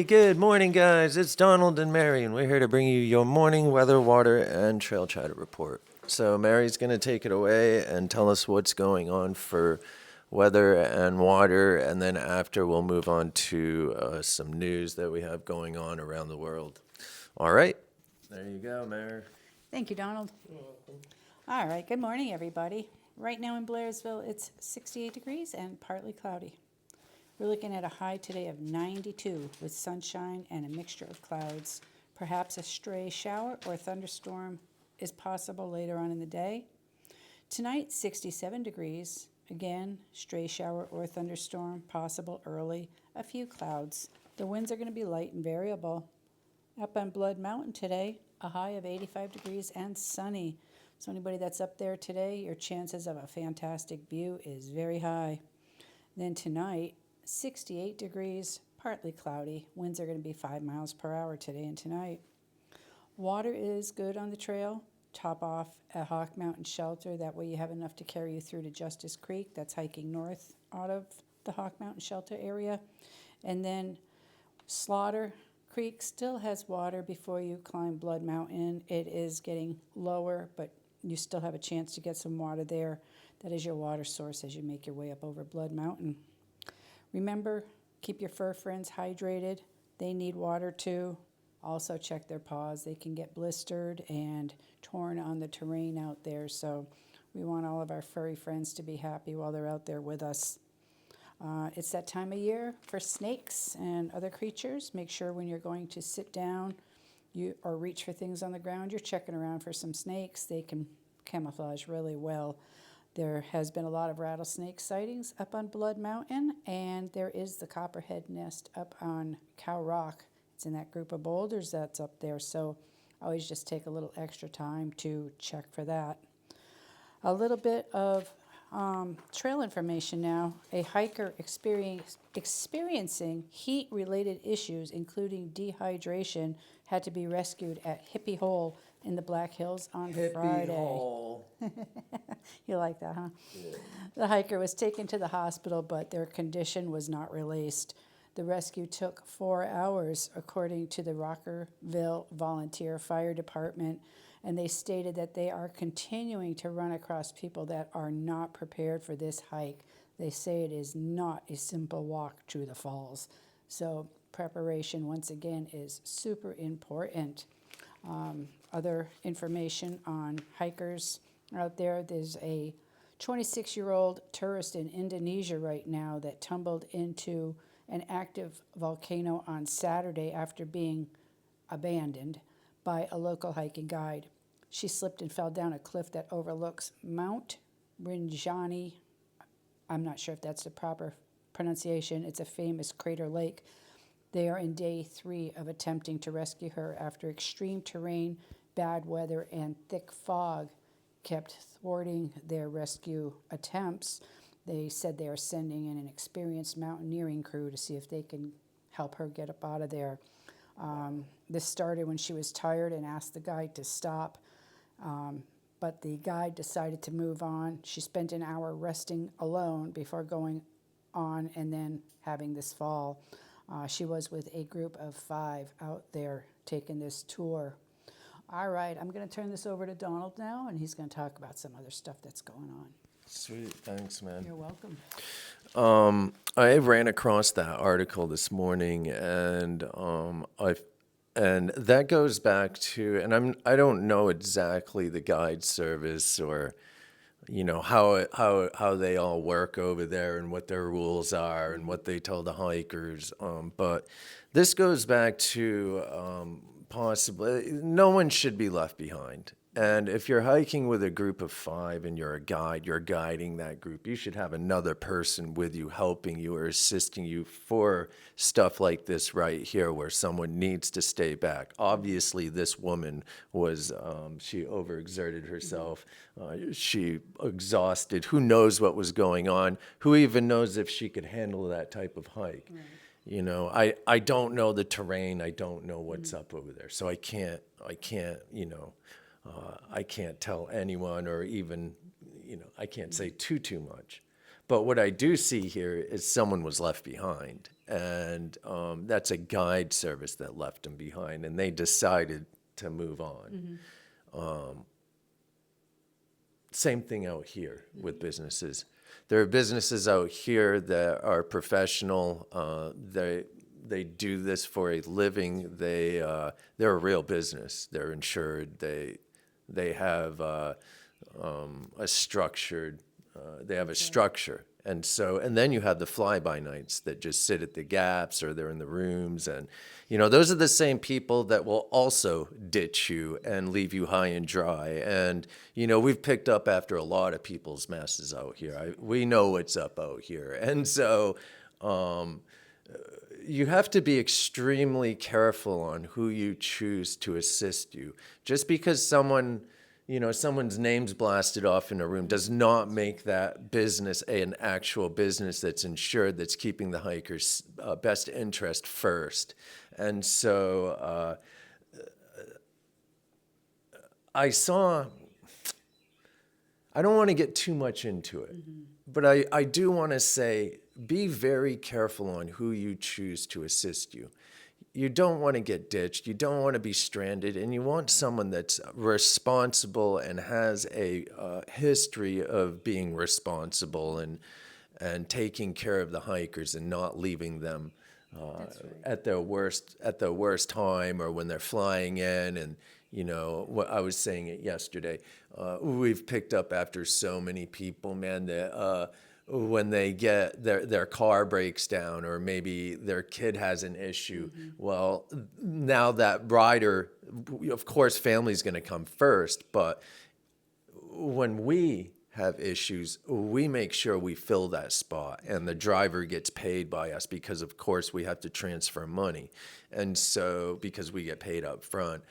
Hey, good morning, guys. It's Donald and Mary, and we're here to bring you your morning weather, water, and trail chatter report. So Mary's going to take it away and tell us what's going on for weather and water, and then after we'll move on to some news that we have going on around the world. All right, there you go, Mary. Thank you, Donald. All right, good morning, everybody. Right now in Blairsville, it's 68 degrees and partly cloudy. We're looking at a high today of 92 with sunshine and a mixture of clouds. Perhaps a stray shower or thunderstorm is possible later on in the day. Tonight, 67 degrees. Again, stray shower or thunderstorm possible early. A few clouds. The winds are going to be light and variable. Up on Blood Mountain today, a high of 85 degrees and sunny. So anybody that's up there today, your chances of a fantastic view is very high. Then tonight, 68 degrees, partly cloudy. Winds are going to be 5 miles per hour today and tonight. Water is good on the trail. Top off at Hawk Mountain Shelter. That way you have enough to carry you through to Justice Creek. That's hiking north out of the Hawk Mountain Shelter area. And then Slaughter Creek still has water before you climb Blood Mountain. It is getting lower, but you still have a chance to get some water there. That is your water source as you make your way up over Blood Mountain. Remember, keep your fur friends hydrated. They need water too. Also check their paws. They can get blistered and torn on the terrain out there. So we want all of our furry friends to be happy while they're out there with us. It's that time of year for snakes and other creatures. Make sure when you're going to sit down or reach for things on the ground, you're checking around for some snakes. They can camouflage really well. There has been a lot of rattlesnake sightings up on Blood Mountain, and there is the copperhead nest up on Cow Rock. It's in that group of boulders that's up there, so always just take a little extra time to check for that. A little bit of trail information now. A hiker experiencing heat-related issues, including dehydration, had to be rescued at Hippie Hole in the Black Hills on Friday. Hole. You like that, huh? Yeah. The hiker was taken to the hospital, but their condition was not released. The rescue took 4 hours, according to the Rockerville Volunteer Fire Department, and they stated that they are continuing to run across people that are not prepared for this hike. They say it is not a simple walk through the falls. So preparation, once again, is super important. Other information on hikers out there, there's a 26-year-old tourist in Indonesia right now that tumbled into an active volcano on Saturday after being abandoned by a local hiking guide. She slipped and fell down a cliff that overlooks Mount Rinjani. I'm not sure if that's the proper pronunciation. It's a famous crater lake. They are in day 3 of attempting to rescue her after extreme terrain, bad weather, and thick fog kept thwarting their rescue attempts. They said they are sending in an experienced mountaineering crew to see if they can help her get up out of there. This started when she was tired and asked the guide to stop, but the guide decided to move on. She spent an hour resting alone before going on and then having this fall. She was with a group of 5 out there taking this tour. All right, I'm going to turn this over to Donald now, and he's going to talk about some other stuff that's going on. Sweet, thanks, man. You're welcome. I ran across that article this morning, and and that goes back to, and I don't know exactly the guide service or, how they all work over there and what their rules are and what they tell the hikers. But this goes back to possibly no one should be left behind. And if you're hiking with a group of 5 and you're a guide, you're guiding that group, you should have another person with you helping you or assisting you for stuff like this right here where someone needs to stay back. Obviously, this woman was, she overexerted herself. She exhausted. Who knows what was going on? Who even knows if she could handle that type of hike? Right. I don't know the terrain. I don't know what's up over there. So I can't, I can't tell anyone or even, I can't say too much. But what I do see here is someone was left behind. and that's a guide service that left them behind, and they decided to move on. Same thing out here with businesses. There are businesses out here that are professional. They do this for a living. They're a real business. They're insured. They have a structured. They have a structure. And then you have the fly-by-nights that just sit at the gaps or they're in the rooms. And, those are the same people that will also ditch you and leave you high and dry. And, we've picked up after a lot of people's messes out here. We know what's up out here. And so you have to be extremely careful on who you choose to assist you. Just because someone's name's blasted off in a room does not make that business an actual business that's insured, that's keeping the hiker's best interest first. And so I don't want to get too much into it, but I do want to say, be very careful on who you choose to assist you. You don't want to get ditched. You don't want to be stranded, and you want someone that's responsible and has a history of being responsible and taking care of the hikers and not leaving them at the worst time or when they're flying in. And what I was saying it yesterday. We've picked up after so many people, man, that when they get their car breaks down or maybe their kid has an issue. Well, now that rider, of course, family's going to come first, but when we have issues, we make sure we fill that spot and the driver gets paid by us because, of course, we have to transfer money. And so, because we get paid up front,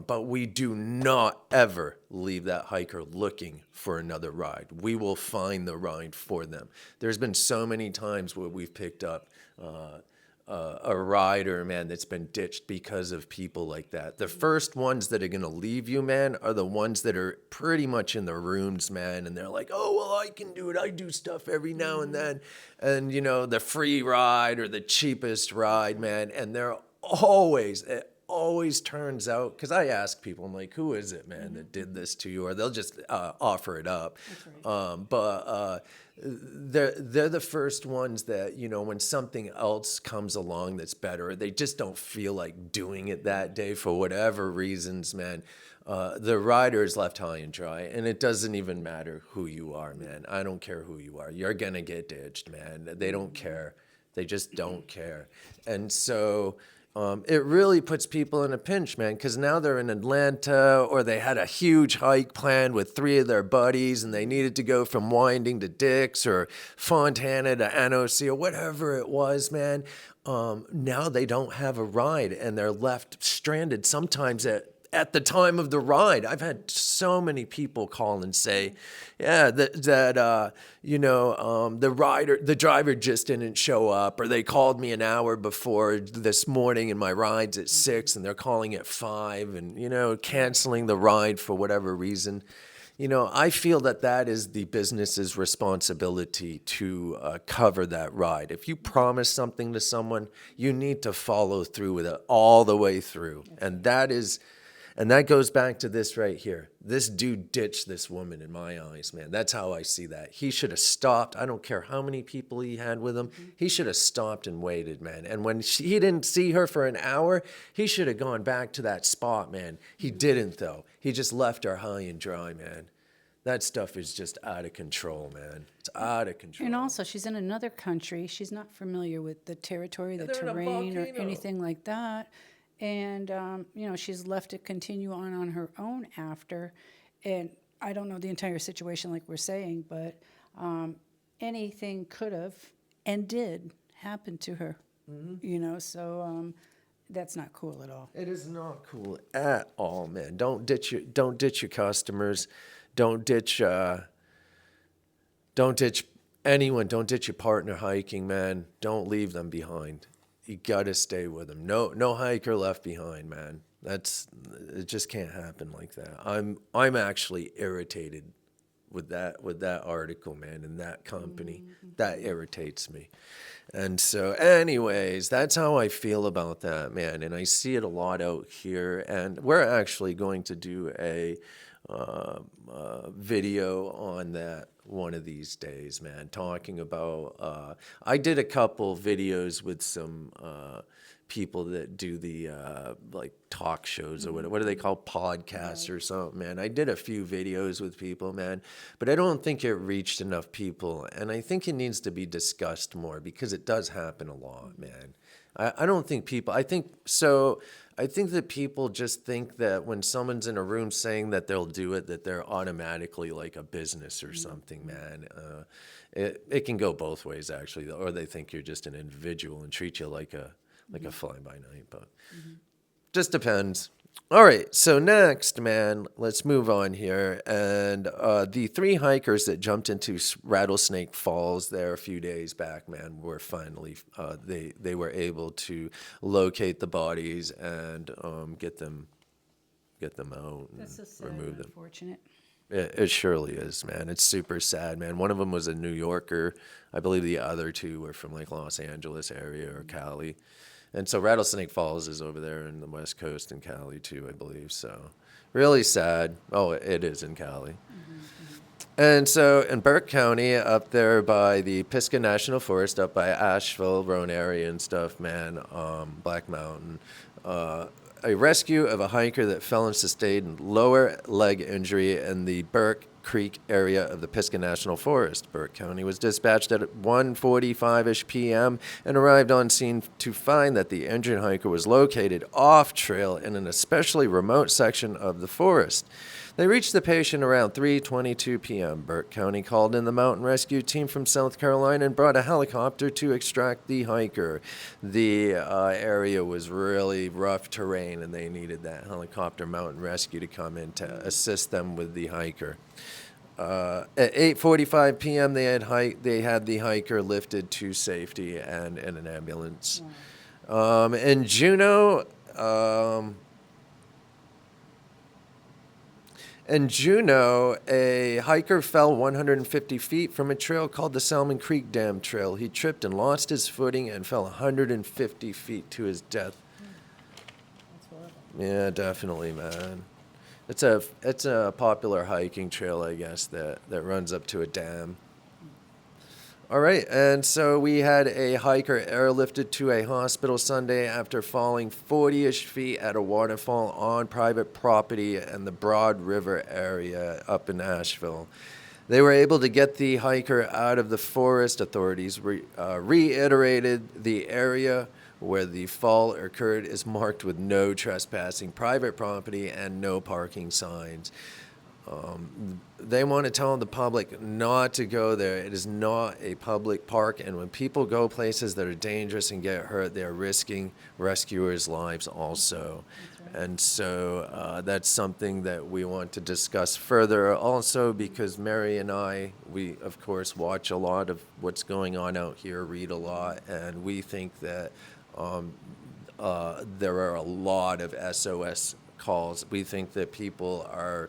but we do not ever leave that hiker looking for another ride. We will find the ride for them. There's been so many times where we've picked up a rider, man, that's been ditched because of people like that. The first ones that are going to leave you, man, are the ones that are pretty much in the rooms, man, and they're like, oh, well, I can do it. I do stuff every now and then. And, the free ride or the cheapest ride, man, and it always turns out, because I ask people, I'm like, who is it, man, that did this to you? Or they'll just offer it up. That's right. But they're the first ones that, when something else comes along that's better, they just don't feel like doing it that day for whatever reasons, man. The rider is left high and dry, and it doesn't even matter who you are, man. I don't care who you are. You're going to get ditched, man. They don't care. They just don't care. And so it really puts people in a pinch, man, because now they're in Atlanta or they had a huge hike planned with 3 of their buddies and they needed to go from Winding to Dix or Fontana to NOC or whatever it was, man. Now they don't have a ride and they're left stranded sometimes at the time of the ride. I've had so many people call and say, yeah, the driver just didn't show up, or they called me an hour before this morning and my ride's at 6 and they're calling at 5 and, canceling the ride for whatever reason. I feel that is the business's responsibility to cover that ride. If you promise something to someone, you need to follow through with it all the way through. And that goes back to this right here. This dude ditched this woman in my eyes, man. That's how I see that. He should have stopped. I don't care how many people he had with him. He should have stopped and waited, man. And when he didn't see her for an hour, he should have gone back to that spot, man. He didn't, though. He just left her high and dry, man. That stuff is just out of control, man. It's out of control. And also, she's in another country. She's not familiar with the territory, the terrain, or anything like that. And, she's left to continue on her own after. And I don't know the entire situation like we're saying, but anything could have and did happen to her, so that's not cool at all. It is not cool at all, man. Don't ditch your customers. Don't ditch anyone. Don't ditch your partner hiking, man. Don't leave them behind. You gotta stay with them. No hiker left behind, man. It just can't happen like that. I'm actually irritated with that article, man, and that company. That irritates me. And so, anyways, that's how I feel about that, man. And I see it a lot out here. And we're actually going to do a video on that one of these days, man, talking about. I did a couple videos with some people that do the like talk shows or what do they call podcasts or something, man. I did a few videos with people, man, but I don't think it reached enough people, and I think it needs to be discussed more because it does happen a lot, man. I don't think people. I think so. I think that people just think that when someone's in a room saying that they'll do it, that they're automatically like a business or something, man. It can go both ways, actually, or they think you're just an individual and treat you like a fly by night, but just depends. All right, so next, man, let's move on here. And the 3 hikers that jumped into Rattlesnake Falls there a few days back, man, were finally they were able to locate the bodies and get them out and That's so sad remove and them. unfortunate. It surely is, man. It's super sad, man. One of them was a New Yorker. I believe the other 2 were from like Los Angeles area or Cali. And so Rattlesnake Falls is over there in the West Coast in Cali too, I believe. So really sad. Oh, it is in Cali. And so in Burke County, up there by the Pisgah National Forest, up by Asheville, Roan area and stuff, man, Black Mountain, a rescue of a hiker that fell and sustained lower leg injury in the Burke Creek area of the Pisgah National Forest. Burke County was dispatched at 1:45-ish p.m. and arrived on scene to find that the injured hiker was located off-trail in an especially remote section of the forest. They reached the patient around 3:22 p.m. Burke County called in the mountain rescue team from South Carolina and brought a helicopter to extract the hiker. The area was really rough terrain, and they needed that helicopter mountain rescue to come in to assist them with the hiker. At 8:45 p.m., they had the hiker lifted to safety and in an ambulance. In Juneau. In Juneau, a hiker fell 150 feet from a trail called the Salmon Creek Dam Trail. He tripped and lost his footing and fell 150 feet to his death. That's horrible. Yeah, definitely, man. It's a popular hiking trail, I guess, that runs up to a dam. All right, and so we had a hiker airlifted to a hospital Sunday after falling 40-ish feet at a waterfall on private property in the Broad River area up in Asheville. They were able to get the hiker out of the forest. Authorities reiterated the area where the fall occurred is marked with no trespassing, private property, and no parking signs. They want to tell the public not to go there. It is not a public park, and when people go places that are dangerous and get hurt, they're risking rescuers' lives also. And so that's something that we want to discuss further also because Mary and I, we, of course, watch a lot of what's going on out here, read a lot, and we think that there are a lot of SOS calls. We think that people are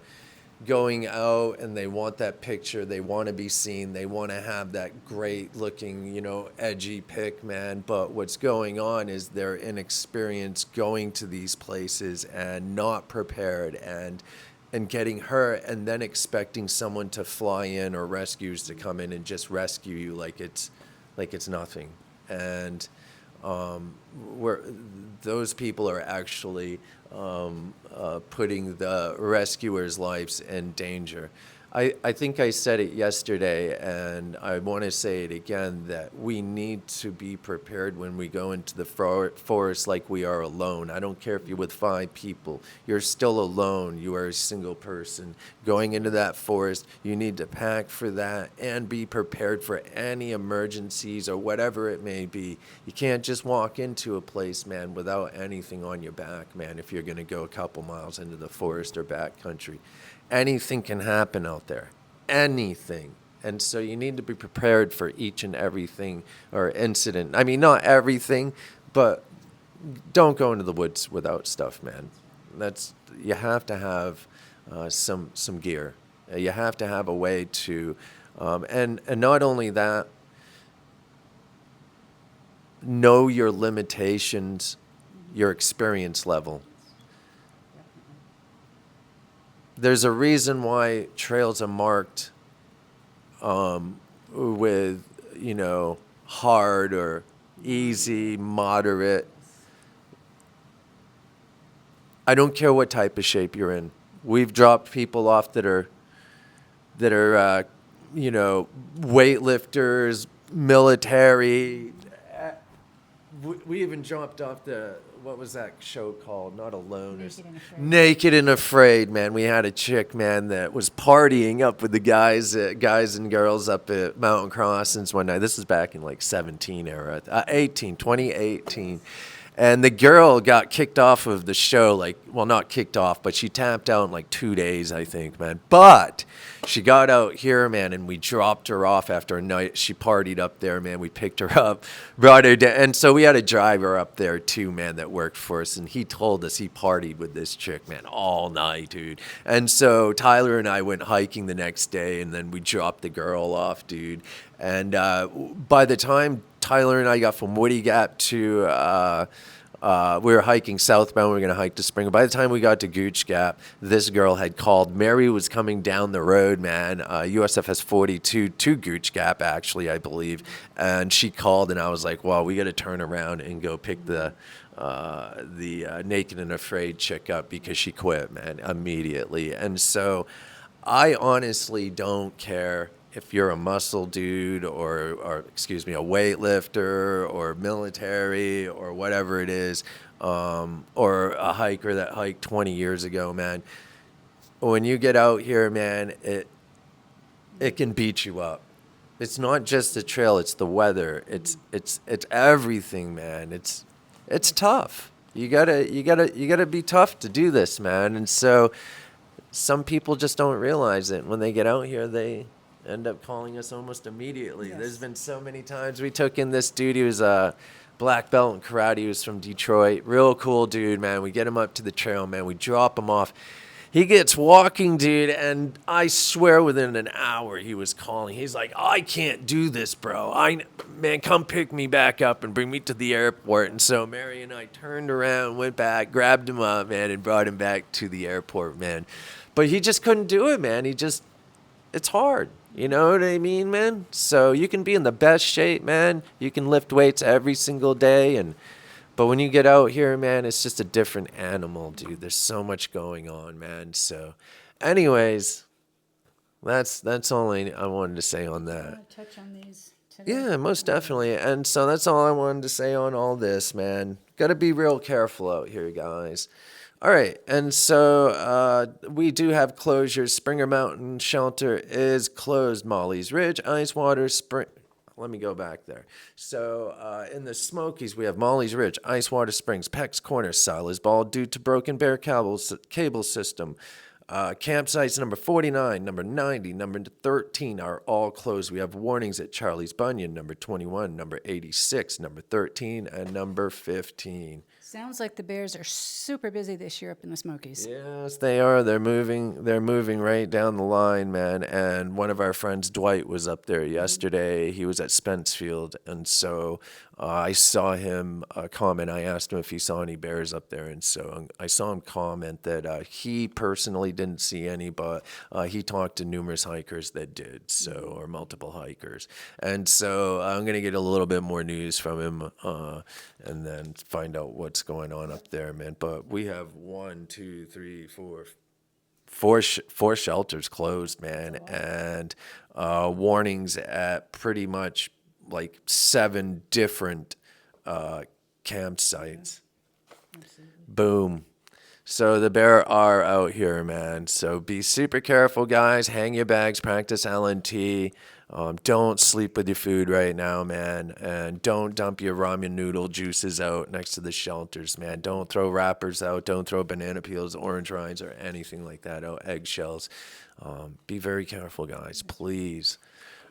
going out and they want that picture, they want to be seen, they want to have that great looking, edgy pic, man. But what's going on is they're inexperienced going to these places and not prepared and getting hurt and then expecting someone to fly in or rescues to come in and just rescue you like it's nothing. And those people are actually putting the rescuers' lives in danger. I think I said it yesterday, and I want to say it again, that we need to be prepared when we go into the forest like we are alone. I don't care if you're with 5 people. You're still alone. You are a single person. Going into that forest, you need to pack for that and be prepared for any emergencies or whatever it may be. You can't just walk into a place, man, without anything on your back, man, if you're going to go a couple miles into the forest or backcountry. Anything can happen out there. Anything. And so you need to be prepared for each and everything or incident. I mean, not everything, but don't go into the woods without stuff, man. You have to have some gear. You have to have a way to, and not only that, know your limitations, your experience level. There's a reason why trails are marked with, hard or easy, moderate. I don't care what type of shape you're in. We've dropped people off that are weightlifters, military. We even dropped off what was that show called? Not Alone. Naked and Afraid. Naked and Afraid, man. We had a chick, man, that was partying up with the guys and girls up at Mountain Crossings one night. This is back in like 2018. And the girl got kicked off of the show, not kicked off, but she tapped out in like 2 days, I think, man. But she got out here, man, and we dropped her off after a night. She partied up there, man. We picked her up, brought her down. And so we had a driver up there, too, man, that worked for us. And he told us he partied with this chick, man, all night, dude. And so Tyler and I went hiking the next day, and then we dropped the girl off, dude. And by the time Tyler and I got from Woody Gap to we were hiking southbound. We were going to hike to Springer. By the time we got to Gooch Gap, this girl had called. Mary was coming down the road, man. USF has 42 to Gooch Gap, actually, I believe. And she called, and I was like, well, we got to turn around and go pick the Naked and Afraid chick up because she quit, man, immediately. And so I honestly don't care if you're a muscle dude or excuse me, a weightlifter or military or whatever it is, or a hiker that hiked 20 years ago, man. When you get out here, man, it can beat you up. It's not just the trail, it's the weather. It's everything, man. It's tough. You gotta be tough to do this, man. And so some people just don't realize it. When they get out here, they end up calling us almost immediately. Yes. There's been so many times we took in this dude. He was a black belt in karate. He was from Detroit. Real cool dude, man. We get him up to the trail, man. We drop him off. He gets walking, dude, and I swear within an hour he was calling. He's like, I can't do this, bro. Man, come pick me back up and bring me to the airport. And so Mary and I turned around, went back, grabbed him up, man, and brought him back to the airport, man. But he just couldn't do it, man. It's hard. You know what I mean, man? So you can be in the best shape, man. You can lift weights every single day, but when you get out here, man, it's just a different animal, dude. There's so much going on, man. So, anyways, that's all I wanted to say on that. Want to touch on these today? Yeah, most definitely. And so that's all I wanted to say on all this, man. Got to be real careful out here, guys. All right, and so we do have closures. Springer Mountain Shelter is closed. Molly's Ridge, Icewater, Let me go back there. So in the Smokies, we have Molly's Ridge, Icewater Springs, Peck's Corner, Silas Ball due to broken Bear cable system. Campsites number 49, number 90, number 13 are all closed. We have warnings at Charlie's Bunyan, number 21, number 86, number 13, and number 15. Sounds like the Bears are super busy this year up in the Smokies. Yes, they are. They're moving right down the line, man. And one of our friends, Dwight, was up there yesterday. He was at Spencefield, and so I saw him comment. I asked him if he saw any bears up there, and so I saw him comment that he personally didn't see any, but he talked to numerous hikers that did, so, or multiple hikers. And so I'm going to get a little bit more news from him and then find out what's going on up there, man. But we have four shelters closed, man, and warnings at pretty much like 7 different campsites. Absolutely. Boom. So the bear are out here, man. So be super careful, guys. Hang your bags. Practice LNT. Don't sleep with your food right now, man. And don't dump your ramen noodle juices out next to the shelters, man. Don't throw wrappers out. Don't throw banana peels, orange rinds, or anything like that out. Eggshells. Be very careful, guys, please.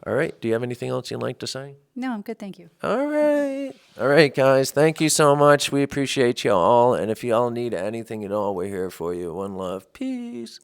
All right. Do you have anything else you'd like to say? No, I'm good, thank you. All right. All right, guys. Thank you so much. We appreciate you all. And if you all need anything at all, we're here for you. One love. Peace.